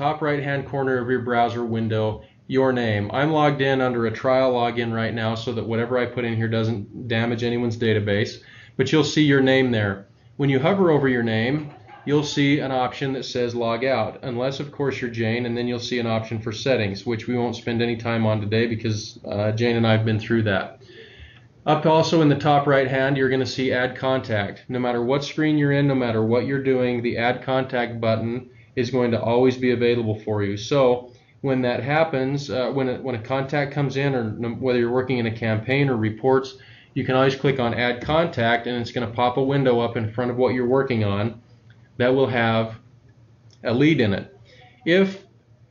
top right hand corner of your browser window your name. I'm logged in under a trial login right now so that whatever I put in here doesn't damage anyone's database, but you'll see your name there. When you hover over your name, you'll see an option that says log out, unless of course you're Jane, and then you'll see an option for settings, which we won't spend any time on today because Jane and I have been through that. Up also in the top right hand, you're going to see add contact. No matter what screen you're in, no matter what you're doing, the add contact button is going to always be available for you. So when that happens, when a contact comes in, or whether you're working in a campaign or reports, you can always click on add contact, and it's going to pop a window up in front of what you're working on that will have a lead in it. If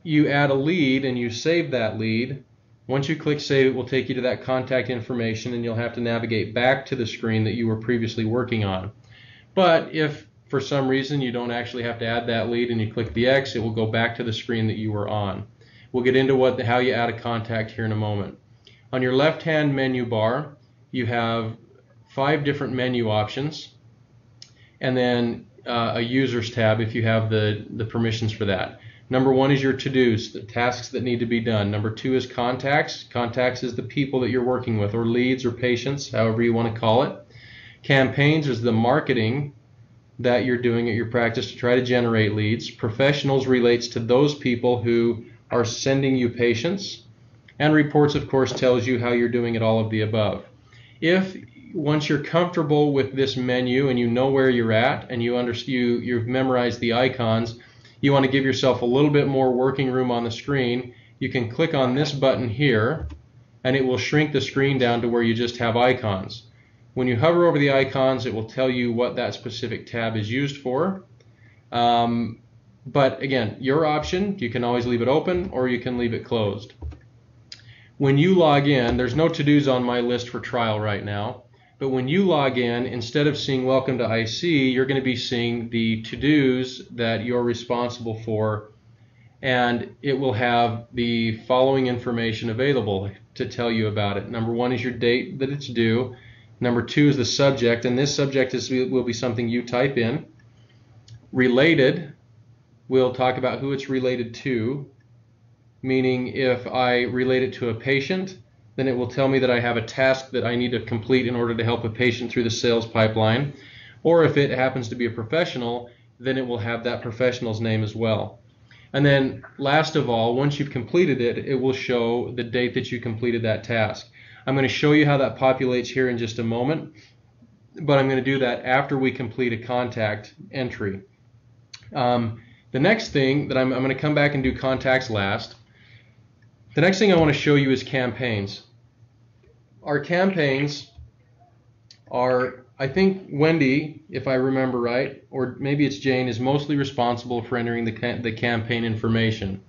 you add a lead and you save that lead, once you click save, it will take you to that contact information, and you'll have to navigate back to the screen that you were previously working on. But if for some reason you don't actually have to add that lead and you click the X, it will go back to the screen that you were on. We'll get into how you add a contact here in a moment. On your left-hand menu bar, you have 5 different menu options, and then a users tab if you have the permissions for that. Number 1 is your to-dos, the tasks that need to be done. Number 2 is contacts. Contacts is the people that you're working with, or leads or patients, however you want to call it. Campaigns is the marketing that you're doing at your practice to try to generate leads. Professionals relates to those people who are sending you patients. And reports, of course, tells you how you're doing at all of the above. If once you're comfortable with this menu and you know where you're at and you've memorized the icons, you want to give yourself a little bit more working room on the screen, you can click on this button here and it will shrink the screen down to where you just have icons. When you hover over the icons, it will tell you what that specific tab is used for. But again, your option, you can always leave it open or you can leave it closed. When you log in, there's no to-dos on my list for trial right now, but when you log in, instead of seeing welcome to iSee, you're going to be seeing the to-dos that you're responsible for, and it will have the following information available to tell you about it. Number 1 is your date that it's due. Number 2 is the subject, and this subject will be something you type in. Related, we'll talk about who it's related to, meaning if I relate it to a patient, then it will tell me that I have a task that I need to complete in order to help a patient through the sales pipeline. Or if it happens to be a professional, then it will have that professional's name as well. And then last of all, once you've completed it, it will show the date that you completed that task. I'm going to show you how that populates here in just a moment, but I'm going to do that after we complete a contact entry. The next thing that I'm going to come back and do contacts last. The next thing I want to show you is campaigns. Our campaigns are, I think Wendy, if I remember right, or maybe it's Jane, is mostly responsible for entering the campaign information.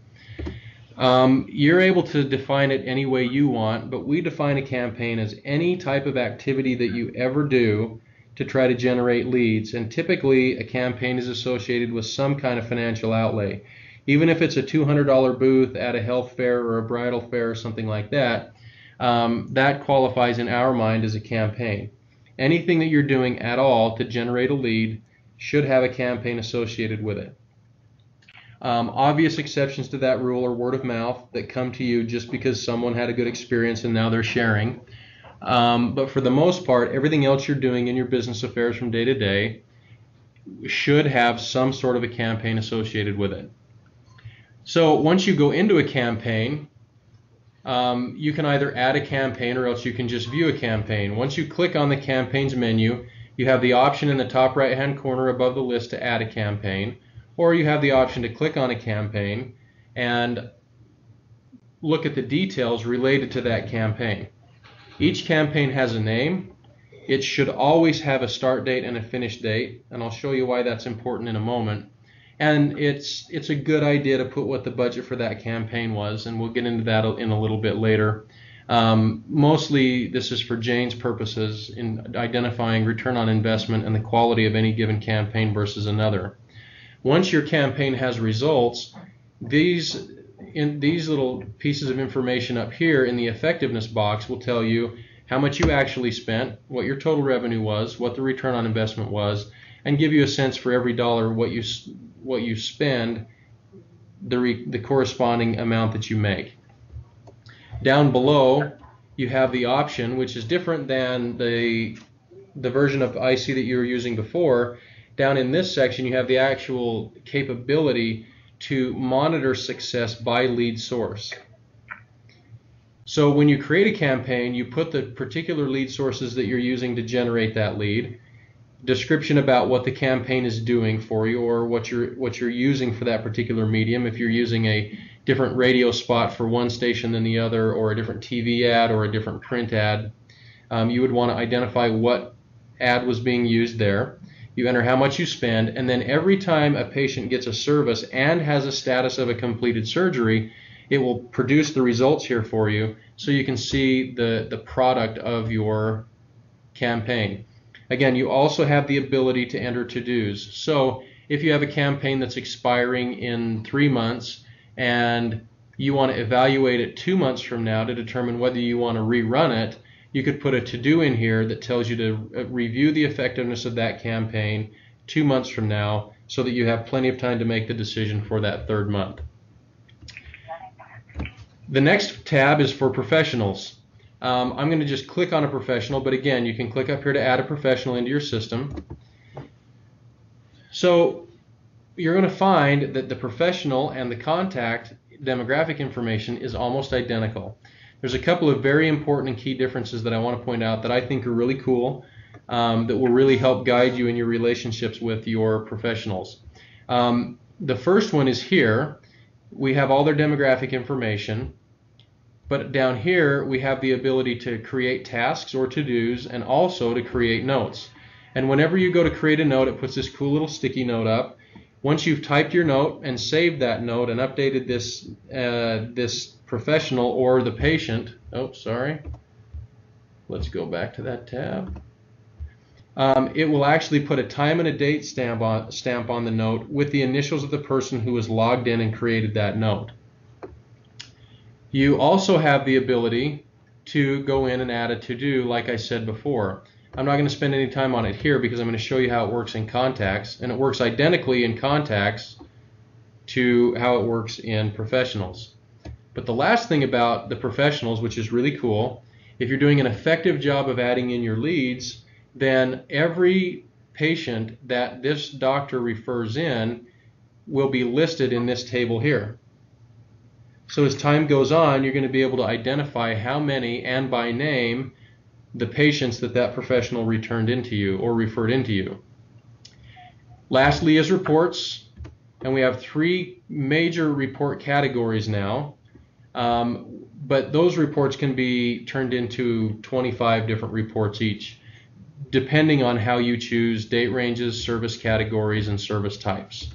You're able to define it any way you want, but we define a campaign as any type of activity that you ever do to try to generate leads, and typically a campaign is associated with some kind of financial outlay. Even if it's a $200 booth at a health fair or a bridal fair or something like that, that qualifies in our mind as a campaign. Anything that you're doing at all to generate a lead should have a campaign associated with it. Obvious exceptions to that rule are word of mouth that come to you just because someone had a good experience and now they're sharing. But for the most part, everything else you're doing in your business affairs from day to day should have some sort of a campaign associated with it. So once you go into a campaign, you can either add a campaign or else you can just view a campaign. Once you click on the campaigns menu, you have the option in the top right hand corner above the list to add a campaign, or you have the option to click on a campaign and look at the details related to that campaign. Each campaign has a name. It should always have a start date and a finish date, and I'll show you why that's important in a moment. And it's a good idea to put what the budget for that campaign was, and we'll get into that in a little bit later. Mostly this is for Jane's purposes in identifying return on investment and the quality of any given campaign versus another. Once your campaign has results, these little pieces of information up here in the effectiveness box will tell you how much you actually spent, what your total revenue was, what the return on investment was, and give you a sense for every dollar what you spend, the corresponding amount that you make. Down below, you have the option, which is different than the version of iSee that you were using before. Down in this section, you have the actual capability to monitor success by lead source. So when you create a campaign, you put the particular lead sources that you're using to generate that lead, description about what the campaign is doing for you, or what you're using for that particular medium. If you're using a different radio spot for one station than the other, or a different TV ad, or a different print ad, you would want to identify what ad was being used there. You enter how much you spend, and then every time a patient gets a service and has a status of a completed surgery, it will produce the results here for you, so you can see the product of your campaign. Again, you also have the ability to enter to-dos. So if you have a campaign that's expiring in 3 months and you want to evaluate it 2 months from now to determine whether you want to rerun it, you could put a to-do in here that tells you to review the effectiveness of that campaign 2 months from now, so that you have plenty of time to make the decision for that 3rd month. The next tab is for professionals. I'm going to just click on a professional, but again, you can click up here to add a professional into your system. So you're going to find that the professional and the contact demographic information is almost identical. There's a couple of very important and key differences that I want to point out that I think are really cool, that will really help guide you in your relationships with your professionals. The first one is here. We have all their demographic information, but down here we have the ability to create tasks or to-dos, and also to create notes. And whenever you go to create a note, it puts this cool little sticky note up. Once you've typed your note and saved that note and updated this professional or the patient, let's go back to that tab. It will actually put a time and a date stamp on the note with the initials of the person who was logged in and created that note. You also have the ability to go in and add a to-do, like I said before. I'm not going to spend any time on it here because I'm going to show you how it works in Contacts, and it works identically in Contacts to how it works in Professionals. But the last thing about the Professionals, which is really cool, if you're doing an effective job of adding in your leads, then every patient that this doctor refers in will be listed in this table here. So as time goes on, you're going to be able to identify how many, and by name, the patients that professional returned into you or referred into you. Lastly is reports, and we have 3 major report categories now, but those reports can be turned into 25 different reports each, depending on how you choose date ranges, service categories, and service types.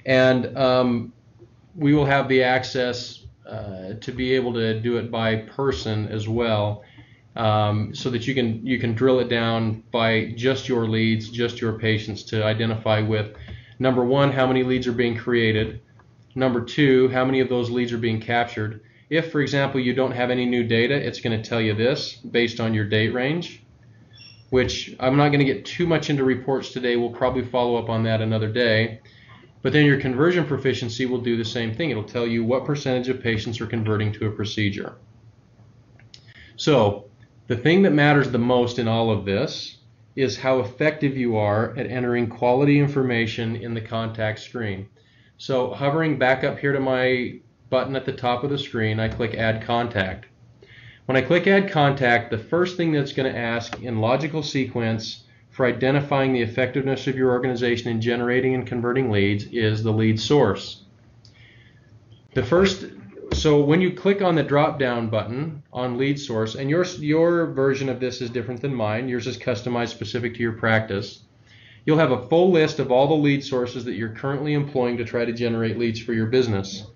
And we will have the access to be able to do it by person as well, so that you can drill it down by just your leads, just your patients, to identify with, number 1, how many leads are being created, number 2, how many of those leads are being captured. If, for example, you don't have any new data, it's going to tell you this based on your date range, which I'm not going to get too much into reports today. We'll probably follow up on that another day. But then your conversion proficiency will do the same thing. It'll tell you what percentage of patients are converting to a procedure. So the thing that matters the most in all of this is how effective you are at entering quality information in the contact screen. So hovering back up here to my button at the top of the screen, I click Add Contact. When I click Add Contact, the first thing that's going to ask in logical sequence for identifying the effectiveness of your organization in generating and converting leads is the lead source. So when you click on the drop-down button on lead source, and your version of this is different than mine, yours is customized specific to your practice, you'll have a full list of all the lead sources that you're currently employing to try to generate leads for your business.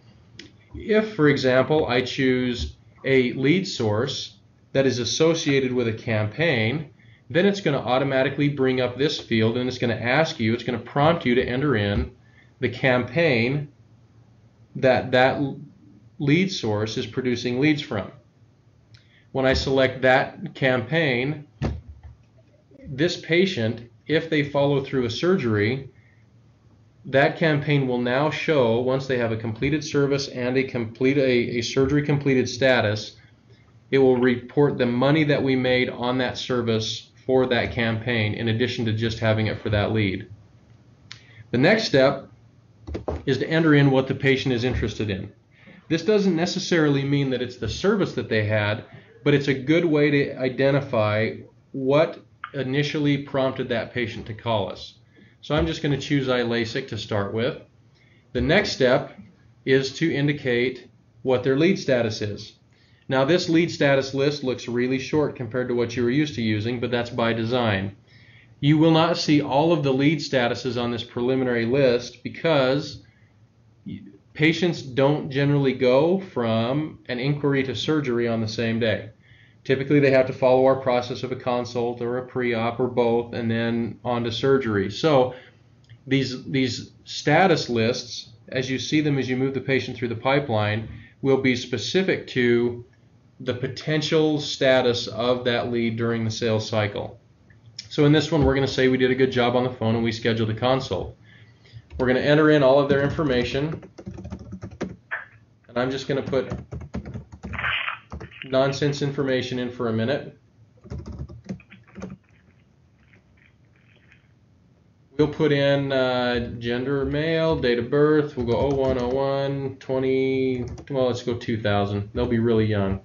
If, for example, I choose a lead source that is associated with a campaign, then it's going to automatically bring up this field, and it's going to ask you, it's going to prompt you to enter in the campaign that lead source is producing leads from. When I select that campaign, this patient, if they follow through a surgery, that campaign will now show, once they have a completed service and a surgery completed status, it will report the money that we made on that service for that campaign, in addition to just having it for that lead. The next step is to enter in what the patient is interested in. This doesn't necessarily mean that it's the service that they had, but it's a good way to identify what initially prompted that patient to call us. So I'm just going to choose iLASIK to start with. The next step is to indicate what their lead status is. Now this lead status list looks really short compared to what you were used to using, but that's by design. You will not see all of the lead statuses on this preliminary list because patients don't generally go from an inquiry to surgery on the same day. Typically they have to follow our process of a consult or a pre-op or both, and then on to surgery. So these status lists, as you see them as you move the patient through the pipeline, will be specific to the potential status of that lead during the sales cycle. So in this one, we're going to say we did a good job on the phone and we scheduled a consult. We're going to enter in all of their information, and I'm just going to put nonsense information in for a minute. We'll put in gender male, date of birth. We'll go 0101 20, well, let's go 2000. They'll be really young.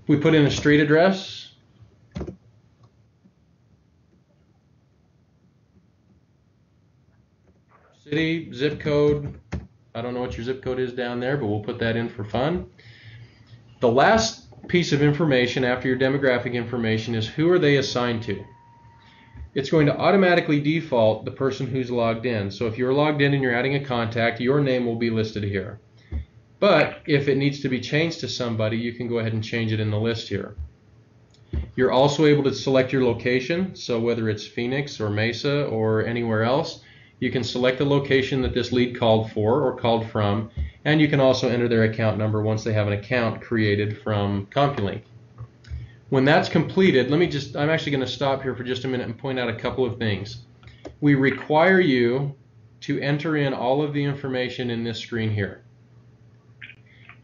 We put in a street address. City, zip code. I don't know what your zip code is down there, but we'll put that in for fun. The last piece of information after your demographic information is who are they assigned to. It's going to automatically default the person who's logged in. So if you're logged in and you're adding a contact, your name will be listed here. But if it needs to be changed to somebody, you can go ahead and change it in the list here. You're also able to select your location. So whether it's Phoenix or Mesa or anywhere else, you can select the location that this lead called for or called from, and you can also enter their account number once they have an account created from CompuLink. When that's completed, I'm actually going to stop here for just a minute and point out a couple of things. We require you to enter in all of the information in this screen here.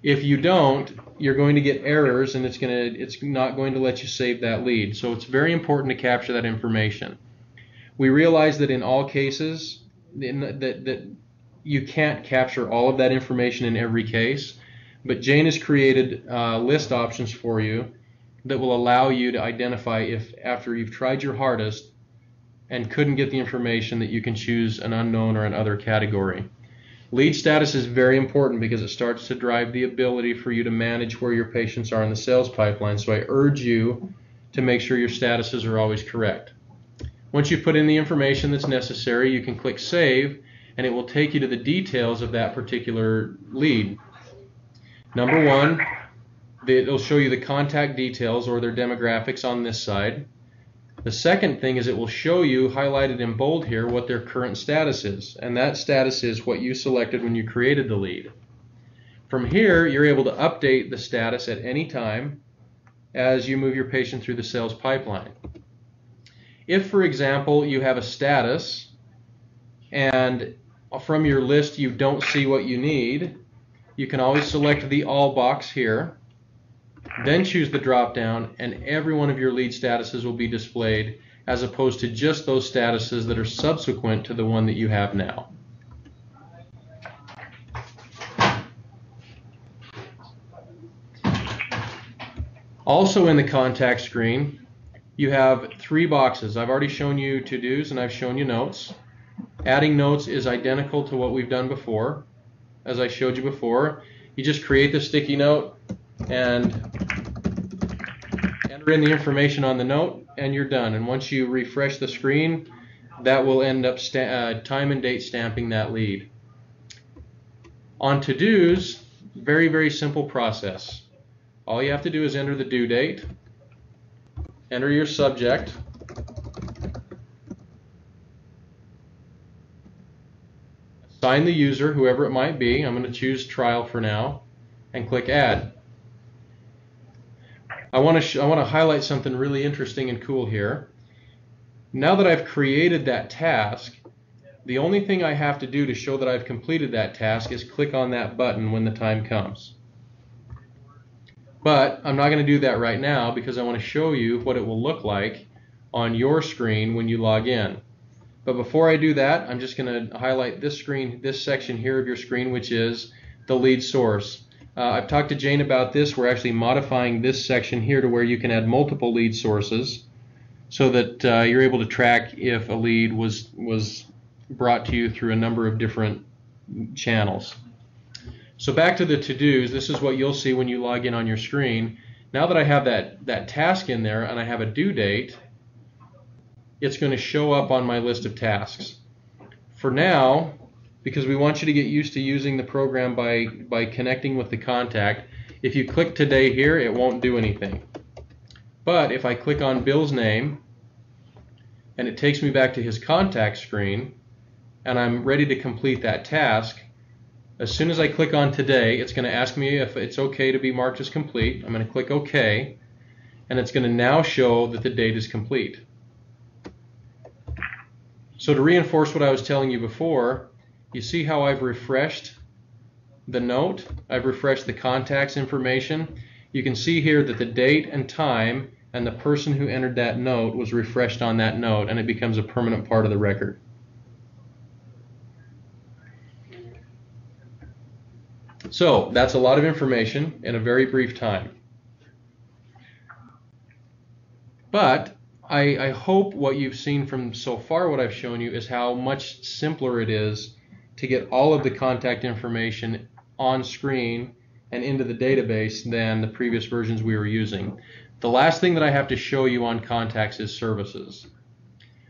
If you don't, you're going to get errors, and it's not going to let you save that lead. So it's very important to capture that information. We realize that in all cases that you can't capture all of that information in every case, but Jane has created list options for you that will allow you to identify if, after you've tried your hardest and couldn't get the information, that you can choose an unknown or an other category. Lead status is very important because it starts to drive the ability for you to manage where your patients are in the sales pipeline. So I urge you to make sure your statuses are always correct. Once you've put in the information that's necessary, you can click Save, and it will take you to the details of that particular lead. Number one, it'll show you the contact details or their demographics on this side. The second thing is it will show you, highlighted in bold here, what their current status is, and that status is what you selected when you created the lead. From here, you're able to update the status at any time as you move your patient through the sales pipeline. If, for example, you have a status and from your list you don't see what you need, you can always select the All box here, then choose the drop down, and every one of your lead statuses will be displayed, as opposed to just those statuses that are subsequent to the one that you have now. Also in the contact screen, you have three boxes. I've already shown you to-dos and I've shown you notes. Adding notes is identical to what we've done before. As I showed you before, you just create the sticky note and enter in the information on the note, and you're done. And once you refresh the screen, that will end up time and date stamping that lead. On to-dos, very, very simple process. All you have to do is enter the due date, enter your subject, assign the user, whoever it might be. I'm going to choose trial for now, and click add. I want to highlight something really interesting and cool here. Now that I've created that task, The only thing I have to do to show that I've completed that task is click on that button when the time comes. But I'm not going to do that right now because I want to show you what it will look like on your screen when you log in. But before I do that, I'm just going to highlight this screen, this section here of your screen, which is the lead source. I've talked to Jane about this. We're actually modifying this section here to where you can add multiple lead sources so that you're able to track if a lead was brought to you through a number of different channels. So back to the to-dos, this is what you'll see when you log in on your screen. Now that I have that task in there and I have a due date, it's going to show up on my list of tasks. For now, because we want you to get used to using the program by connecting with the contact, if you click today here, it won't do anything. But if I click on Bill's name and it takes me back to his contact screen and I'm ready to complete that task, as soon as I click on today, it's going to ask me if it's okay to be marked as complete. I'm going to click OK, and it's going to now show that the date is complete. So to reinforce what I was telling you before, you see how I've refreshed the note? I've refreshed the contact's information. You can see here that the date and time and the person who entered that note was refreshed on that note, and it becomes a permanent part of the record. So that's a lot of information in a very brief time. But I hope what you've seen from so far, what I've shown you, is how much simpler it is to get all of the contact information on screen and into the database than the previous versions we were using. The last thing that I have to show you on contacts is services.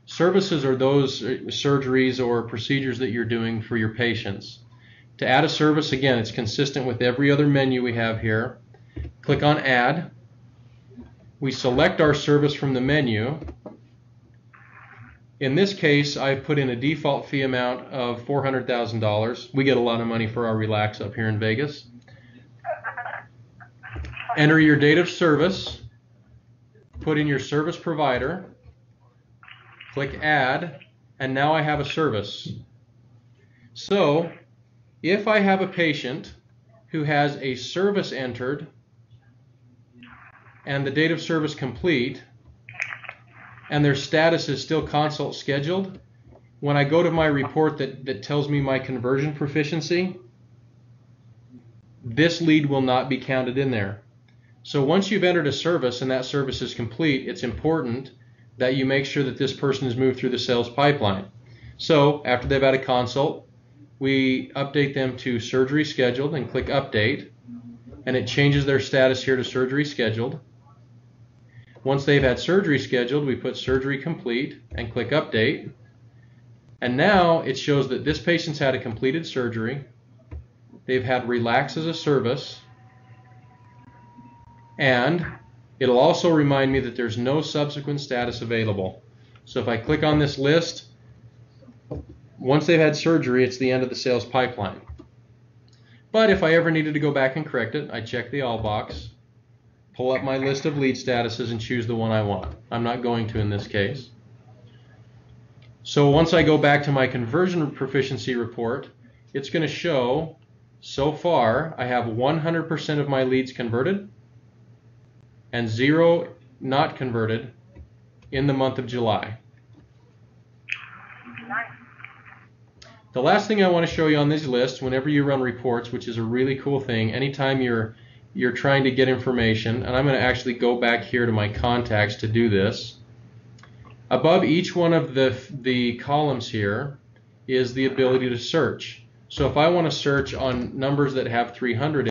Services are those surgeries or procedures that you're doing for your patients. To add a service, again, it's consistent with every other menu we have here. Click on Add. We select our service from the menu. In this case, I've put in a default fee amount of $400,000. We get a lot of money for our Relax up here in Vegas. Enter your date of service. Put in your service provider. Click Add, and now I have a service. So, if I have a patient who has a service entered and the date of service complete and their status is still consult scheduled, when I go to my report that tells me my conversion proficiency, this lead will not be counted in there. So once you've entered a service and that service is complete, it's important that you make sure that this person is moved through the sales pipeline. So after they've had a consult, we update them to surgery scheduled and click update, and it changes their status here to surgery scheduled. Once they've had surgery scheduled, we put surgery complete and click update, and now it shows that this patient's had a completed surgery, they've had Relax as a service, and it'll also remind me that there's no subsequent status available. So if I click on this list, once they've had surgery, it's the end of the sales pipeline. But if I ever needed to go back and correct it, I check the all box, pull up my list of lead statuses, and choose the one I want. I'm not going to in this case. So once I go back to my conversion proficiency report, it's going to show, so far, I have 100% of my leads converted and 0 not converted in the month of July. The last thing I want to show you on these lists, whenever you run reports, which is a really cool thing, anytime you're trying to get information, and I'm going to actually go back here to my contacts to do this. Above each one of the columns here is the ability to search. So if I want to search on numbers that have 300